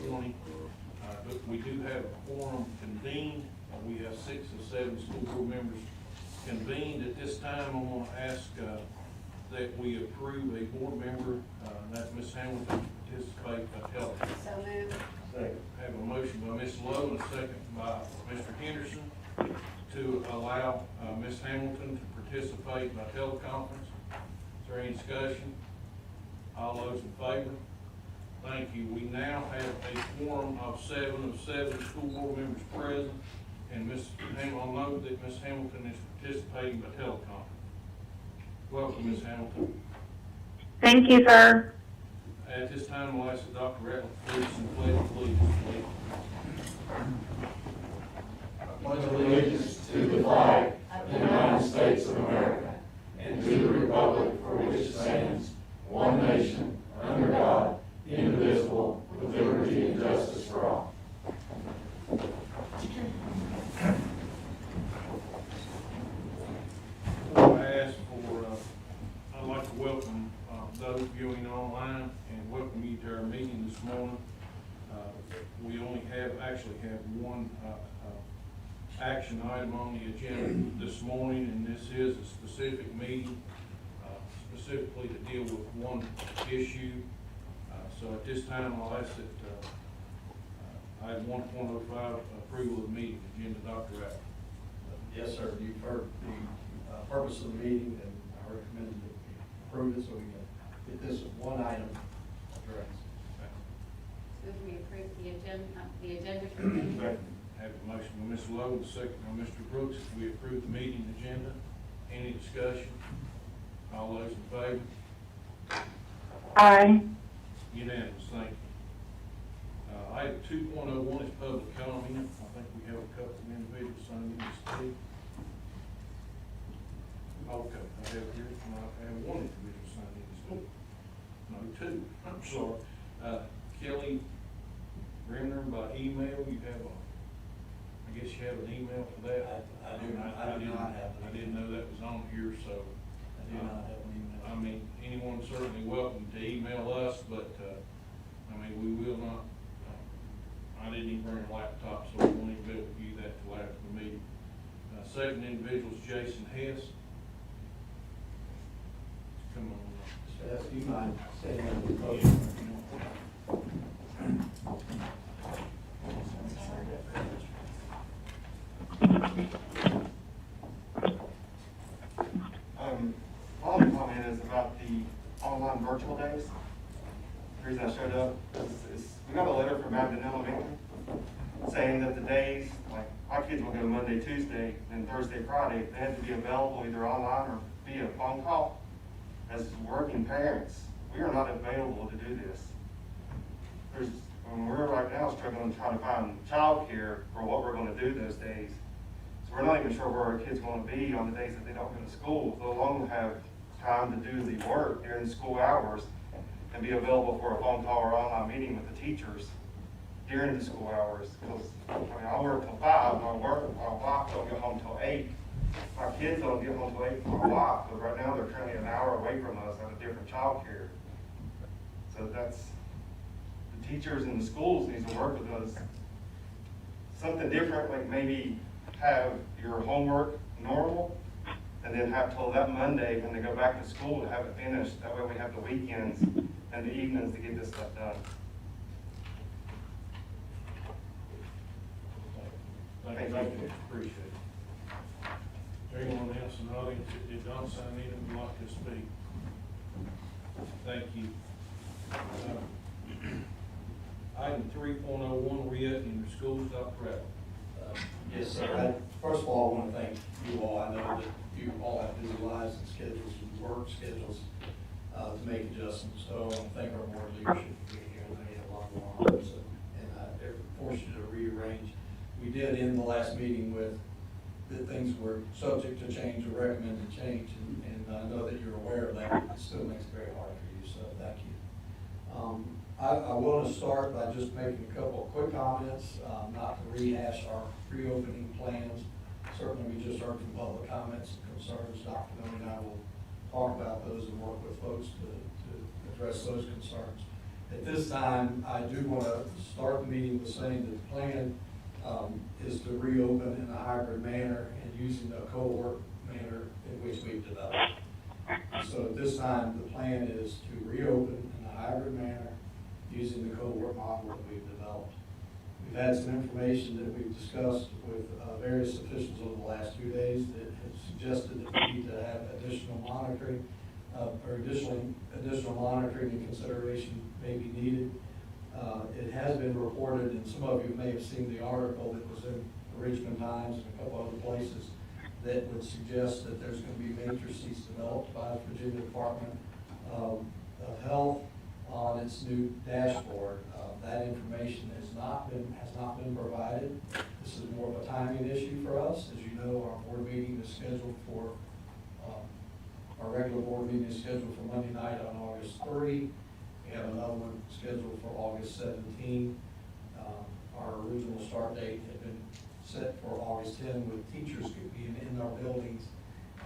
2020. But we do have a quorum convened. We have 6 of 7 school board members convened. At this time, I'm going to ask that we approve a board member, and that's Ms. Hamilton, to participate by telephone. So moved. Second. Have a motion by Ms. Lowe and a second by Mr. Henderson to allow Ms. Hamilton to participate by teleconference. Is there any discussion? All those in favor? Thank you. We now have a quorum of 7 of 7 school board members present, and Ms. Hamilton, I'll note that Ms. Hamilton is participating by teleconference. Welcome, Ms. Hamilton. Thank you, sir. At this time, I'll ask Dr. Ratliff to please and pledge allegiance, please. I pledge allegiance to the flag of the United States of America and to the republic for which it stands, one nation, under God, indivisible, with liberty and justice for all. I'd like to welcome those viewing online and welcome you to our meeting this morning. We only actually have one action item on the agenda this morning, and this is a specific meeting, specifically to deal with one issue. So at this time, I'll ask that item 1.05, approval of the meeting agenda. Dr. Rapp. Yes, sir. You've heard the purpose of the meeting, and I recommend that we approve it so we can get this one item addressed. Move we approve the agenda for the meeting. Have a motion by Ms. Lowe, second by Mr. Brooks. We approve the meeting agenda. Any discussion? All those in favor? Aye. Unanimous, thank you. Item 2.01 is public comment. I think we have a couple of individuals signed in to speak. Okay, I have here, I have one individual signed in to speak. No, 2, I'm sorry. Kelly Brenner, by email, you have I guess you have an email for that? I do not have I didn't know that was on here, so. I do not have an email. I mean, anyone's certainly welcome to email us, but, I mean, we will not, I didn't even bring a laptop, so we won't even be able to view that till after the meeting. Second individual is Jason Hess. Come on. Yes, do you mind staying on the podium? My only comment is about the online virtual days. The reason I showed up is we got a letter from Abingdon Elementary saying that the days, like my kids will go Monday, Tuesday, and Thursday, Friday, they have to be available either online or via phone call. As working parents, we are not available to do this. We're right now struggling to try to find childcare for what we're going to do those days. So we're not even sure where our kids want to be on the days that they don't go to school. They'll long have time to do the work during the school hours and be available for a phone call or online meeting with the teachers during the school hours. Because I work till 5, my wife don't get home till 8. My kids don't get home till 8 for my wife, because right now they're currently an hour away from us at a different childcare. So that's, the teachers in the schools need to work with us. Something different, like maybe have your homework normal, and then have till that Monday when they go back to school to have it finished. That way we have the weekends and the evenings to get this stuff done. Thank you, appreciate it. Is there anyone else in the audience that did not sign in and would like to speak? Thank you. Item 3.01, re-opening your schools, Dr. Ratliff. Yes, sir. First of all, I want to thank you all. I know that you all have busy lives and schedules and work schedules to make adjustments. So I want to thank our board leadership for being here. They had a lot going on, and they're forced you to rearrange. We did in the last meeting with that things were subject to change or recommended change, and I know that you're aware of that. It still makes it very hard for you, so thank you. I want to start by just making a couple of quick comments, not to rehash our reopening plans. Certainly, we just heard from public comments and concerns. Dr. Mooney and I will talk about those and work with folks to address those concerns. At this time, I do want to start the meeting with saying that the plan is to reopen in a hybrid manner and using the co-work manner in which we've developed. So at this time, the plan is to reopen in a hybrid manner using the co-work model that we've developed. We've had some information that we've discussed with various officials over the last 2 days that have suggested that we need to have additional monitoring, or additional monitoring and consideration may be needed. It has been reported, and some of you may have seen the article that was in the Richmond Times and a couple other places, that would suggest that there's going to be matrices developed by the Virginia Department of Health on its new dashboard. That information has not been provided. This is more of a timing issue for us. As you know, our board meeting is scheduled for, our regular board meeting is scheduled for Monday night on August 3. We have another one scheduled for August 17. Our original start date had been set for August 10, with teachers being in our buildings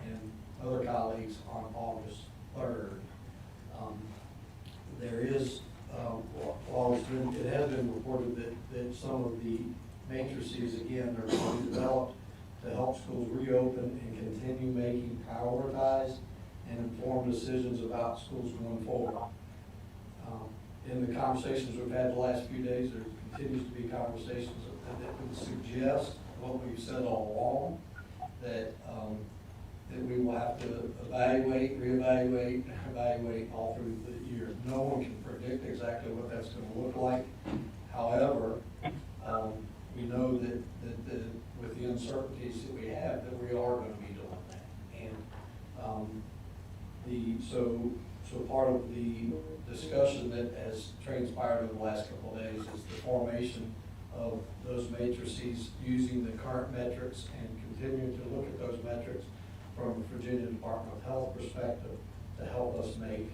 and other colleagues on August 3rd. There is, while it has been reported that some of the matrices, again, are going to be developed to help schools reopen and continue making prioritized and informed decisions about schools going forward. In the conversations we've had the last few days, there continues to be conversations that would suggest what we've said all along, that we will have to evaluate, reevaluate, evaluate all through the year. No one can predict exactly what that's going to look like. However, we know that with the uncertainties that we have, that we are going to be doing that. And so part of the discussion that has transpired over the last couple of days is the formation of those matrices using the current metrics and continuing to look at those metrics from the Virginia Department of Health perspective to help us make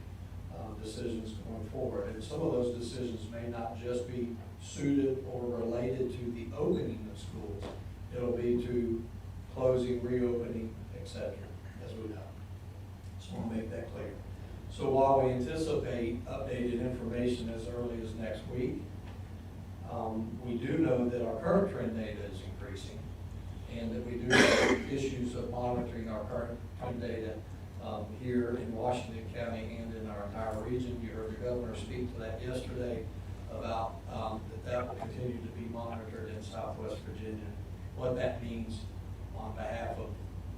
decisions going forward. And some of those decisions may not just be suited or related to the opening of schools. It'll be to closing, reopening, etc., as we know. Just want to make that clear. So while we anticipate updated information as early as next week, we do know that our current trend data is increasing, and that we do have issues of monitoring our current trend data here in Washington County and in our entire region. You heard the governor speak to that yesterday about that will continue to be monitored in Southwest Virginia. What that means on behalf of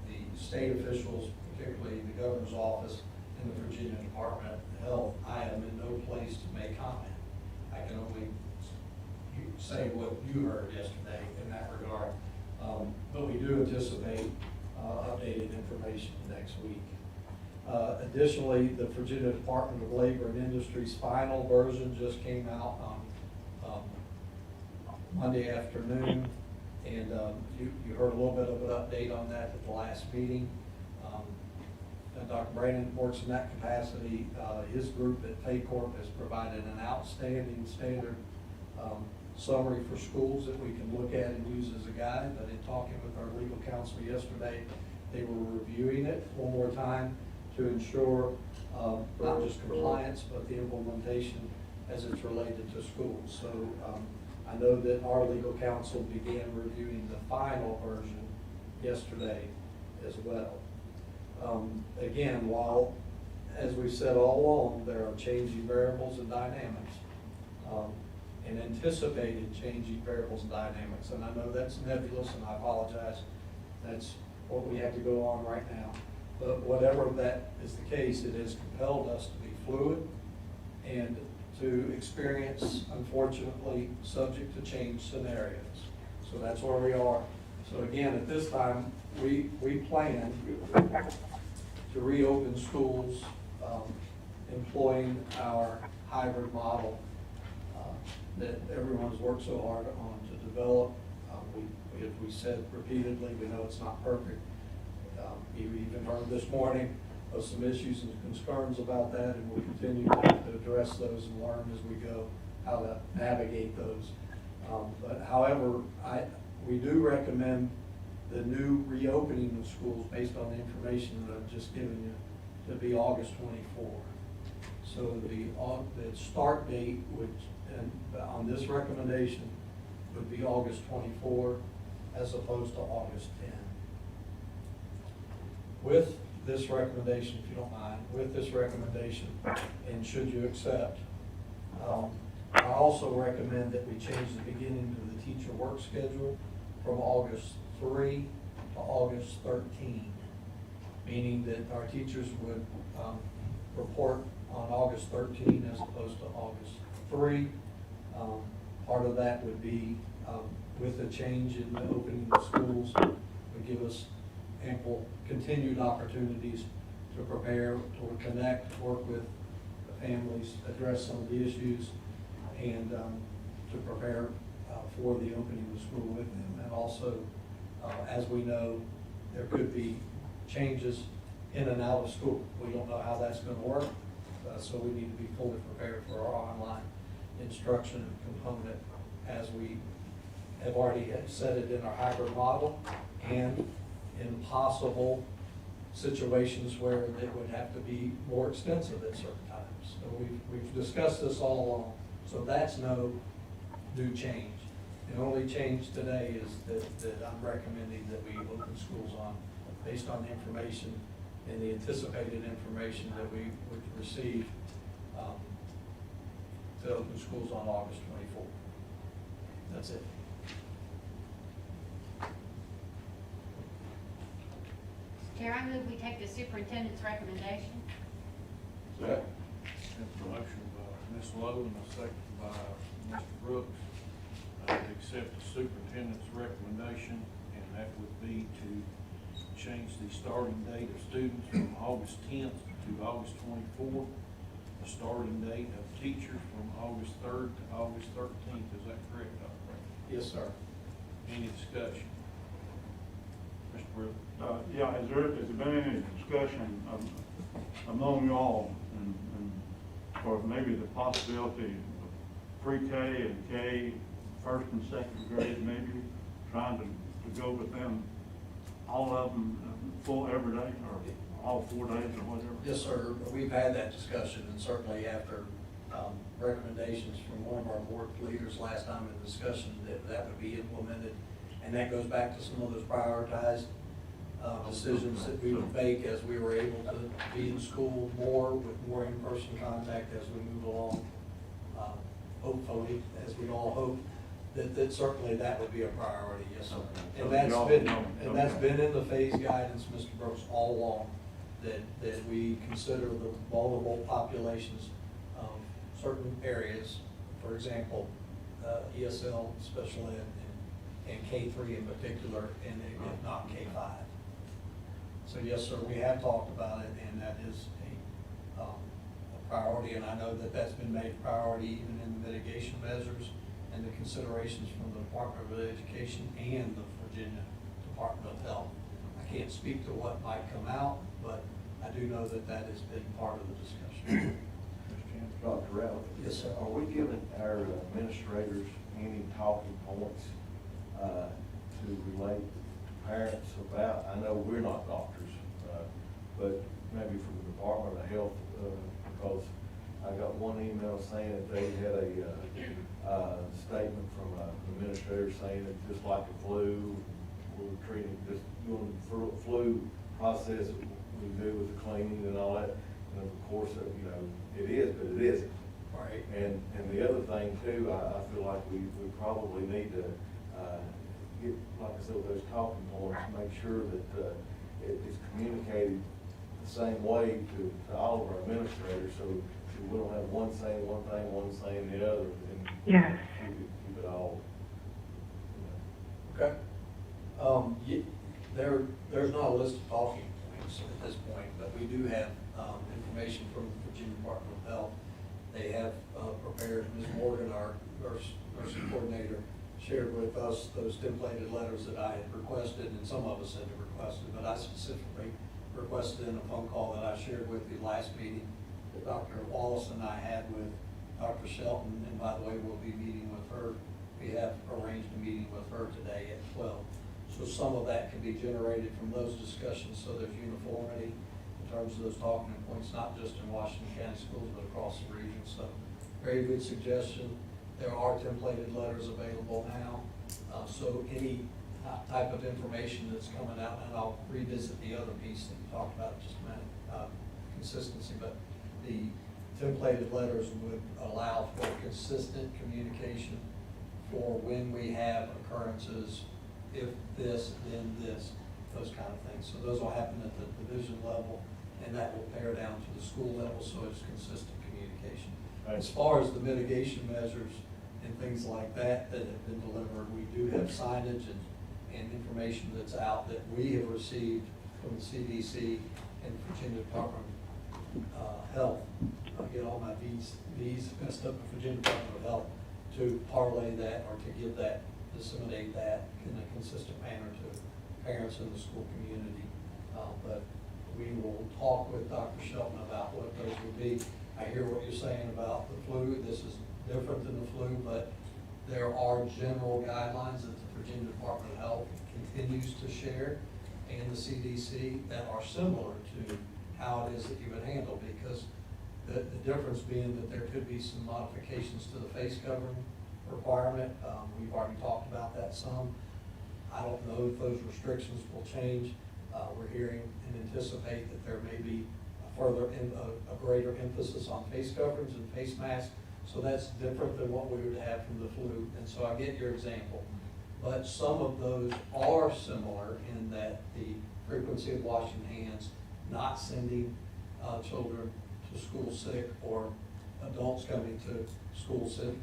the state officials, particularly the governor's office and the Virginia Department of Health, I am in no place to make comment. I can only say what you heard yesterday in that regard. But we do anticipate updated information next week. Additionally, the Virginia Department of Labor and Industry's final version just came out on Monday afternoon, and you heard a little bit of an update on that at the last meeting. And Dr. Brandon works in that capacity. His group at Paycorp has provided an outstanding standard summary for schools that we can look at and use as a guide. But in talking with our legal counsel yesterday, they were reviewing it one more time to ensure not just compliance, but the implementation as it's related to schools. So I know that our legal counsel began reviewing the final version yesterday as well. Again, while, as we've said all along, there are changing variables and dynamics, and anticipated changing variables and dynamics. And I know that's nebulous, and I apologize. That's what we have to go on right now. But whatever that is the case, it has compelled us to be fluid and to experience, unfortunately, subject to change scenarios. So that's where we are. So again, at this time, we plan to reopen schools, employing our hybrid model that everyone's worked so hard on to develop. As we said repeatedly, we know it's not perfect. You even heard this morning of some issues and concerns about that, and we'll continue to address those and learn as we go how to navigate those. But however, we do recommend the new reopening of schools based on the information that I've just given you to be August 24. So the start date would, and on this recommendation, would be August 24 as opposed to August 10. With this recommendation, if you don't mind, with this recommendation, and should you accept, I also recommend that we change the beginning of the teacher work schedule from August 3 to August 13, meaning that our teachers would report on August 13 as opposed to August 3. Part of that would be with the change in the opening of schools, would give us ample continued opportunities to prepare, to connect, work with the families, address some of the issues, and to prepare for the opening of school with them. And also, as we know, there could be changes in and out of school. We don't know how that's going to work, so we need to be fully prepared for our online instruction component, as we have already said it in our hybrid model, and in possible situations where it would have to be more extensive at certain times. So we've discussed this all along, so that's no new change. The only change today is that I'm recommending that we open schools on, based on the information and the anticipated information that we would receive, to open schools on August 24th. That's it. Chair, I move we take the superintendent's recommendation. Have a motion by Ms. Lowe and a second by Mr. Brooks to accept the superintendent's recommendation, and that would be to change the starting date of students from August 10th to August 24th, the starting date of teachers from August 3rd to August 13th. Is that correct, Dr. Brown? Yes, sir. Any discussion? Mr. Brooks? Yeah, has there been any discussion among y'all and or maybe the possibility of pre-K and K, first and second grade, maybe trying to go with them, all of them full every day or all 4 days or whatever? Yes, sir. We've had that discussion, and certainly after recommendations from one of our board leaders last time in discussion, that would be implemented. And that goes back to some of those prioritized decisions that we would make as we were able to be in school more, with more in-person contact as we move along. Hopefully, as we all hope, that certainly that would be a priority, yes, sir. And that's been in the phase guidance, Mr. Brooks, all along, that we consider the vulnerable populations of certain areas, for example, ESL, special ed, and K3 in particular, and if not K5. So yes, sir, we have talked about it, and that is a priority, and I know that that's been made a priority even in the mitigation measures and the considerations from the Department of Education and the Virginia Department of Health. I can't speak to what might come out, but I do know that that has been part of the discussion. Dr. Rowley? Yes, sir. Are we giving our administrators any talking points to relate to parents about? I know we're not doctors, but maybe from the Department of Health, because I got one email saying that they had a statement from an administrator saying that just like a flu, we're treating, just doing the flu process we do with the cleaning and all that. And of course, you know, it is, but it isn't. Right. And the other thing too, I feel like we probably need to get, like I said, with those talking points, make sure that it's communicated the same way to all of our administrators, so we don't have one saying one thing, one saying the other, and Yes. keep it all. Okay. There's not a list of talking points at this point, but we do have information from the Virginia Department of Health. They have prepared, Ms. Morgan, our nursing coordinator, shared with us those templated letters that I had requested, and some of us had requested, but I specifically requested in a phone call that I shared with you last meeting that Dr. Wallace and I had with Dr. Shelton, and by the way, we'll be meeting with her. We have arranged a meeting with her today at 12. So some of that can be generated from those discussions, so there's uniformity in terms of those talking points, not just in Washington County schools, but across the region. So very good suggestion. There are templated letters available now. So any type of information that's coming out, and I'll revisit the other piece that you talked about in just a minute, consistency, but the templated letters would allow for consistent communication for when we have occurrences, if this, then this, those kind of things. So those will happen at the division level, and that will pare down to the school level, so it's consistent communication. Right. As far as the mitigation measures and things like that that have been delivered, we do have signage and information that's out that we have received from the CDC and Virginia Department of Health. I get all my V's messed up with Virginia Department of Health, to parlay that or to give that, disseminate that in a consistent manner to parents in the school community. But we will talk with Dr. Shelton about what those would be. I hear what you're saying about the flu. This is different than the flu, but there are general guidelines that the Virginia Department of Health continues to share, and the CDC, that are similar to how it is that you would handle, because the difference being that there could be some modifications to the face covering requirement. We've already talked about that some. I don't know if those restrictions will change. We're hearing and anticipate that there may be a greater emphasis on face coverings and face masks. So that's different than what we would have from the flu. And so I get your example. But some of those are similar in that the frequency of washing hands, not sending children to school sick, or adults coming to school sick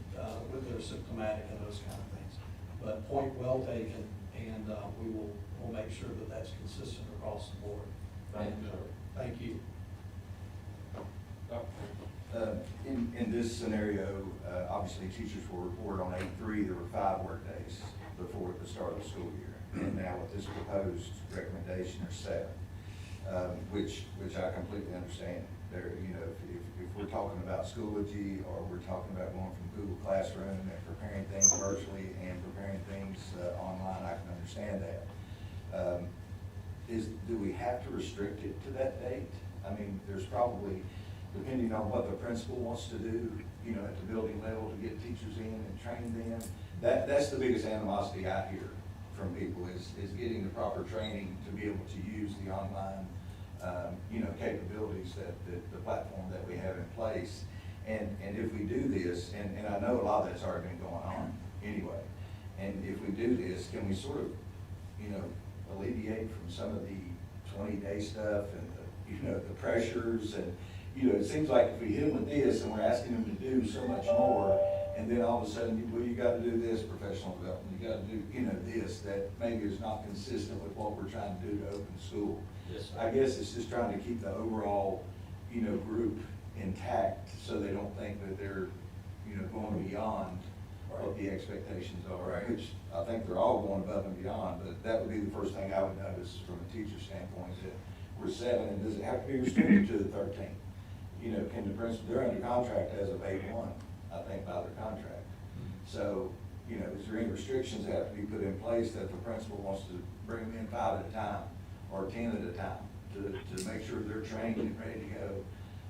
with their symptomatic and those kind of things. But point well taken, and we'll make sure that that's consistent across the board. Thank you, sir. Thank you. In this scenario, obviously teachers will report on 8-3, there were 5 work days before the start of the school year. And now with this proposed recommendation, there's 7, which I completely understand. There, you know, if we're talking about Schoology, or we're talking about going from Google Classroom and preparing things virtually and preparing things online, I can understand that. Do we have to restrict it to that date? I mean, there's probably, depending on what the principal wants to do, you know, at the building level to get teachers in and train them. That's the biggest animosity I hear from people is getting the proper training to be able to use the online, you know, capabilities that the platform that we have in place. And if we do this, and I know a lot of that's already been going on anyway, and if we do this, can we sort of, you know, alleviate from some of the 20-day stuff and the, you know, the pressures, and, you know, it seems like if we hit them with this and we're asking them to do so much more, and then all of a sudden, well, you gotta do this professional development, you gotta do, you know, this, that maybe is not consistent with what we're trying to do to open school. Yes, sir. I guess it's just trying to keep the overall, you know, group intact, so they don't think that they're, you know, going beyond what the expectations are, Right. which I think they're all going above and beyond, but that would be the first thing I would notice from a teacher standpoint, is that we're 7, and does it have to be restricted to the 13th? You know, can the principal, they're under contract as of 8/1, I think, by their contract. So, you know, is there any restrictions that have to be put in place that the principal wants to bring them in 5 at a time, or 10 at a time, to make sure they're trained and ready to go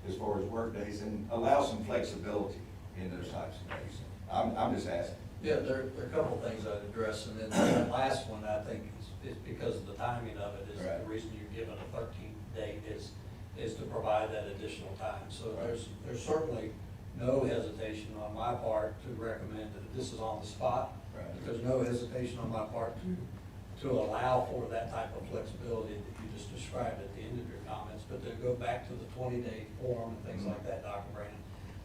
as far as work days, and allow some flexibility in those types of days? I'm just asking. Yeah, there are a couple of things I'd address, and then the last one, I think, is because of the timing of it, is Right. the reason you're given a 13th date is to provide that additional time. So Right. there's certainly no hesitation on my part to recommend that this is on the spot. Right. There's no hesitation on my part to allow for that type of flexibility that you just described at the end of your comments, but to go back to the 20-day form and things like that, Dr. Brandon.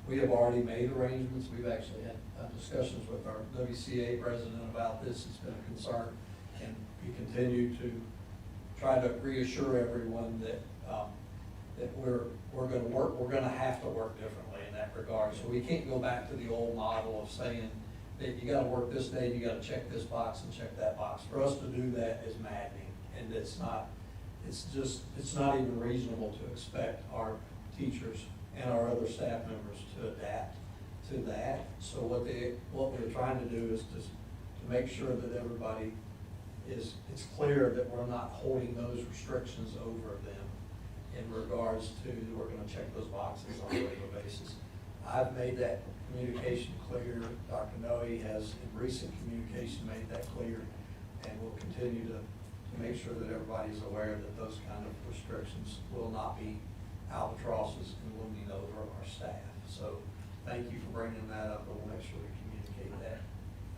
We have already made arrangements. We've actually had discussions with our WCA president about this. It's been a concern, and we continue to try to reassure everyone that we're going to have to work differently in that regard. So we can't go back to the old model of saying that you got to work this day, you got to check this box and check that box. For us to do that is maddening, and it's not even reasonable to expect our teachers and our other staff members to adapt to that. So what we're trying to do is to make sure that everybody it's clear that we're not holding those restrictions over them. in regards to, we're gonna check those boxes on a regular basis. I've made that communication clear. Dr. Noe has, in recent communication, made that clear, and we'll continue to make sure that everybody's aware that those kind of restrictions will not be albatrosses and looming over our staff. So thank you for bringing that up, and we'll make sure we communicate that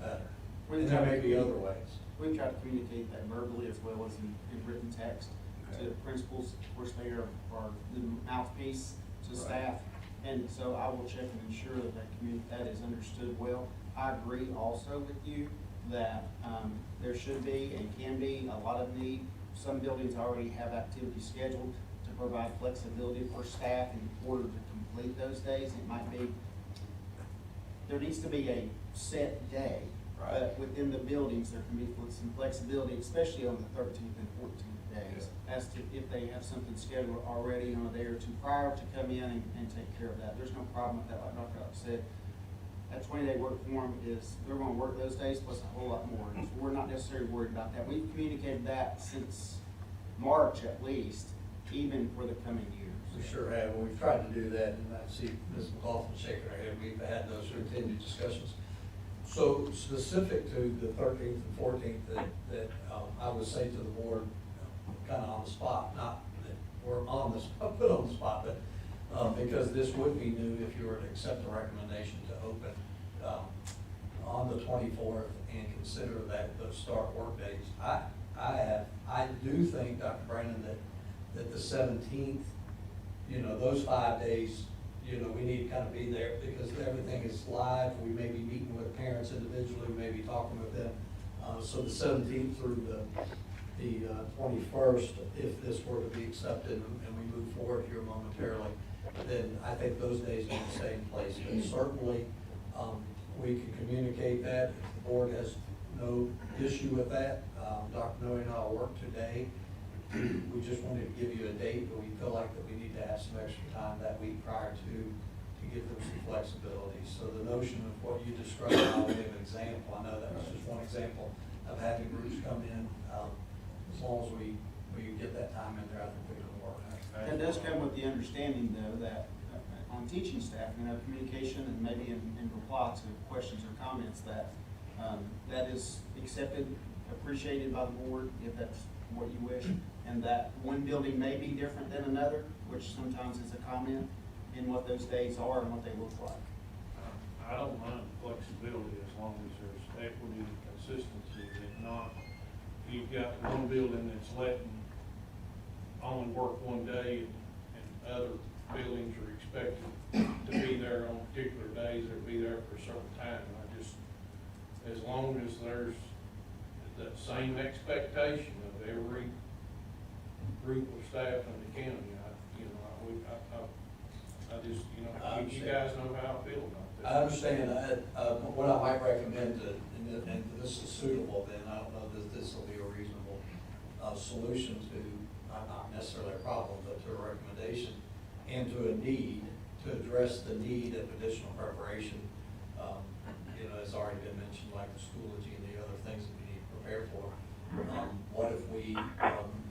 better. And there may be other ways. We've tried to communicate that verbally as well as in written text to principals. Of course, they are the mouthpiece to staff. And so I will check and ensure that that is understood well. I agree also with you that there should be and can be a lot of need. Some buildings already have activities scheduled to provide flexibility for staff in order to complete those days. It might be, there needs to be a set day. Right. But within the buildings, there can be some flexibility, especially on the 13th and 14th days, as to if they have something scheduled already on a day or two prior to come in and take care of that. There's no problem with that, like Dr. Ock said. That 20-day work form is, they're gonna work those days plus a whole lot more. So we're not necessarily worried about that. We've communicated that since March at least, even for the coming years. We sure have, and we've tried to do that, and I see Ms. McLaughlin shaking her head. We've had those continued discussions. So specific to the 13th and 14th, that I would say to the board, kind of on the spot, not that we're on the spot, put on the spot, but because this would be new if you were to accept the recommendation to open on the 24th and consider that those start work days. I do think, Dr. Brandon, that the 17th, you know, those 5 days, you know, we need to kind of be there because everything is live. We may be meeting with parents individually, we may be talking with them. So the 17th through the 21st, if this were to be accepted and we move forward here momentarily, then I think those days need to stay in place. But certainly, we can communicate that. If the board has no issue with that, Dr. Noe and I will work today. We just wanted to give you a date, but we feel like that we need to have some extra time that week prior to give them some flexibility. So the notion of what you described, I'll give an example. I know that was just one example of having groups come in. As long as we get that time in there, I think we can work. That does come with the understanding though that on teaching staff, you know, communication and maybe in reply to questions or comments that that is accepted, appreciated by the board if that's what you wish. And that one building may be different than another, which sometimes is a comment in what those days are and what they look like. I don't mind flexibility as long as there's equity and consistency. If not, you've got one building that's letting only work one day and other buildings are expected to be there on particular days or be there for a certain time. As long as there's that same expectation of every group of staff in the county, I just, you know, you guys know how I feel about this. I understand that. What I might recommend, and this is suitable, then I don't know that this will be a reasonable solution to, not necessarily a problem, but to a recommendation and to a need, to address the need of additional preparation. You know, as already been mentioned, like the Schoology and the other things that we need to prepare for. What if we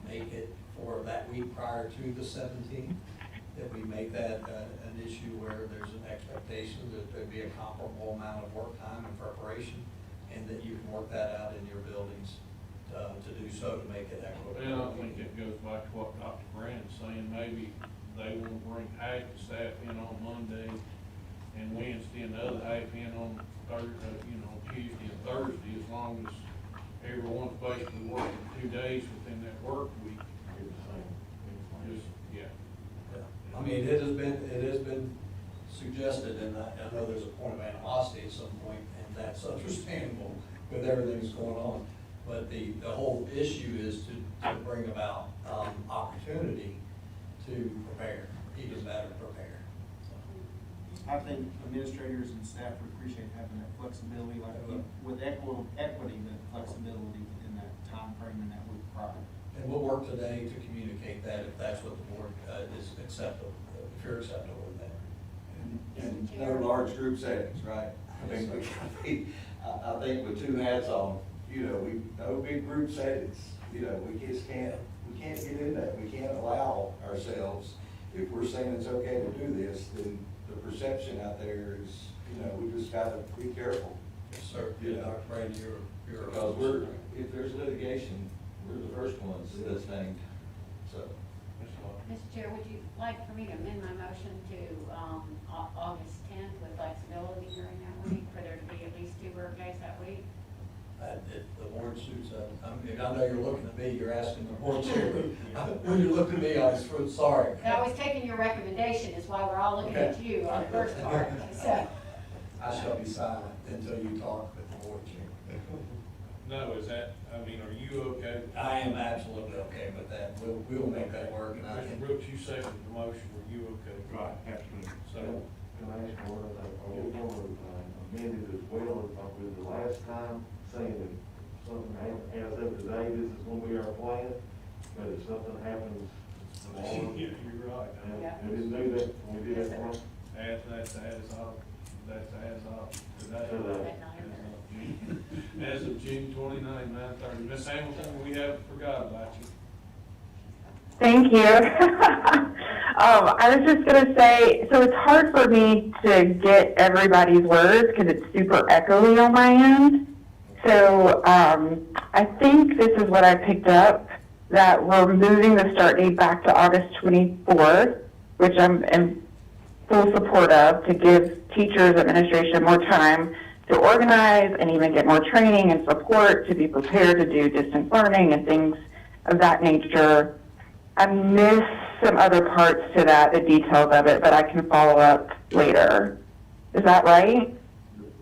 make it for that week prior to the 17th? That we make that an issue where there's an expectation that there'd be a comparable amount of work time and preparation, and that you can work that out in your buildings to do so to make it equitable. Well, I think it goes back to what Dr. Brandon's saying. Maybe they want to bring half the staff in on Monday and Wednesday, and the other half in on Thursday, Tuesday and Thursday, as long as everyone's basically working 2 days within that work week. Just, yeah. I mean, it has been suggested, and I know there's a point of animosity at some point, and that's understandable with everything that's going on. But the whole issue is to bring about opportunity to prepare, even better prepare. I think administrators and staff would appreciate having that flexibility, like with equity, the flexibility within that time frame and that week prior. And we'll work today to communicate that if that's what the board is acceptable, if you're acceptable with that. And no large group settings, right? I think with 2 hats on, you know, no big group settings, you know, we just can't we can't get in that. We can't allow ourselves, if we're saying it's okay to do this, then the perception out there is, we just gotta be careful. Yes, sir. Yeah, Dr. Brady, you're. Because if there's litigation, we're the first ones that's named, so. Mr. Chair, would you like for me to amend my motion to, August tenth with flexibility during that week, for there to be at least 2 work days that week? The board suits up. I know you're looking at me, you're asking the board chair. When you looked at me, I was sorry. And I was taking your recommendation, is why we're all looking at you on the first part, so. I shall be silent until you talk with the board chair. No, is that, are you okay? I am absolutely okay with that. We'll make that work, and I Mr. think. Brooks, you seconded the motion, were you okay? Right, absolutely. So, Can I ask one other thing? Are we going to amend it as well as with the last time, saying that something as of today, this is going to be our plan, but if something happens tomorrow? yeah, you're right. Yeah. We didn't do that when we did that one? That's as of today. Today. As of June 29, 9:30. Ms. Hamilton, we haven't forgot about you. Thank you. I was just going to say, so it's hard for me to get everybody's words because it's super echoey on my end. So I think this is what I picked up, that we're moving the start date back to August 24th, which I'm in full support of, to give teachers, administration more time to organize and even get more training and support to be prepared to do distance learning and things of that nature. I missed some other parts to that, the details of it, but I can follow up later. Is that right?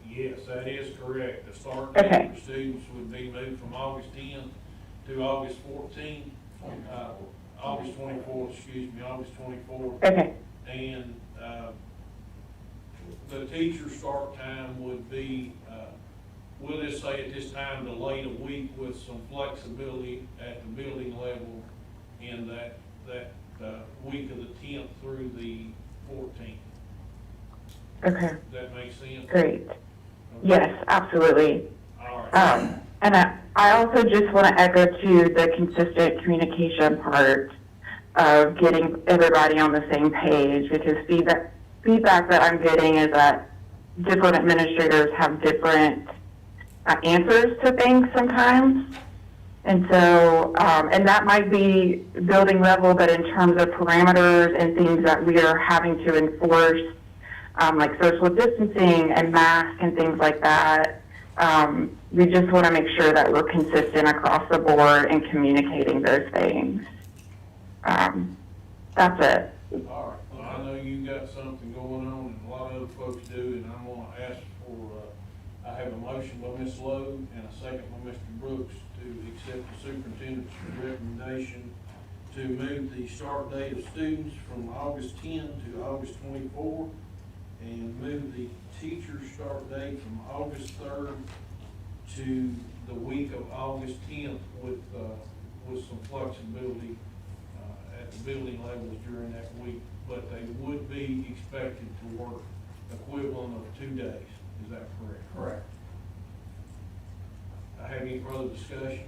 Yes, that is correct. The start Okay. date for students would be moved from August 10th to August 14th, August 24th, August 24th. Okay, And the teacher start time would be, we'll just say at this time, delayed a week with some flexibility at the building level in that week of the 10th through the 14th. okay, Does that make sense? great. Okay. Yes, absolutely. All right. And I also just want to echo to the consistent communication part of getting everybody on the same page, because feedback that I'm getting is that different administrators have different answers to things sometimes. And so, and that might be building level, but in terms of parameters and things that we are having to enforce, like social distancing and masks and things like that, we just want to make sure that we're consistent across the board in communicating those things. That's it. All right, well, I know you got something going on, and a lot of other folks do, and I'm gonna ask for, I have a motion by Ms. Lowe and a second by Mr. Brooks to accept the superintendent's recommendation to move the start date of students from August 10 to August 24, and move the teacher's start date from August 3rd to the week of August 10th with some flexibility at the building levels during that week, but they would be expected to work equivalent of 2 days. Is that correct? Correct. I have any further discussion?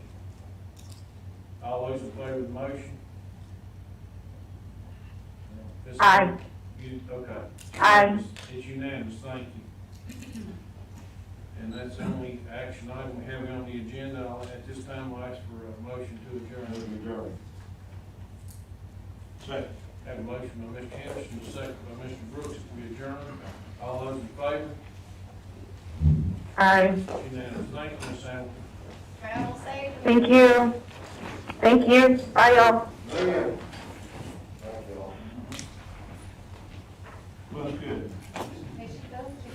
All those in favor of the motion? Ms. Aye. Hamilton, okay. Aye. It's unanimous, thank you. And that's the only action item we have on the agenda. At this time, I'll ask for a motion to adjourn. Second. Have a motion by Mr. Henderson, a second by Mr. Brooks, if we adjourn. All those in favor? Aye. Unanimous. Thank you, Ms. Hamilton. Travel safe. Thank you. Thank you. Bye, y'all. Well, good. They should go to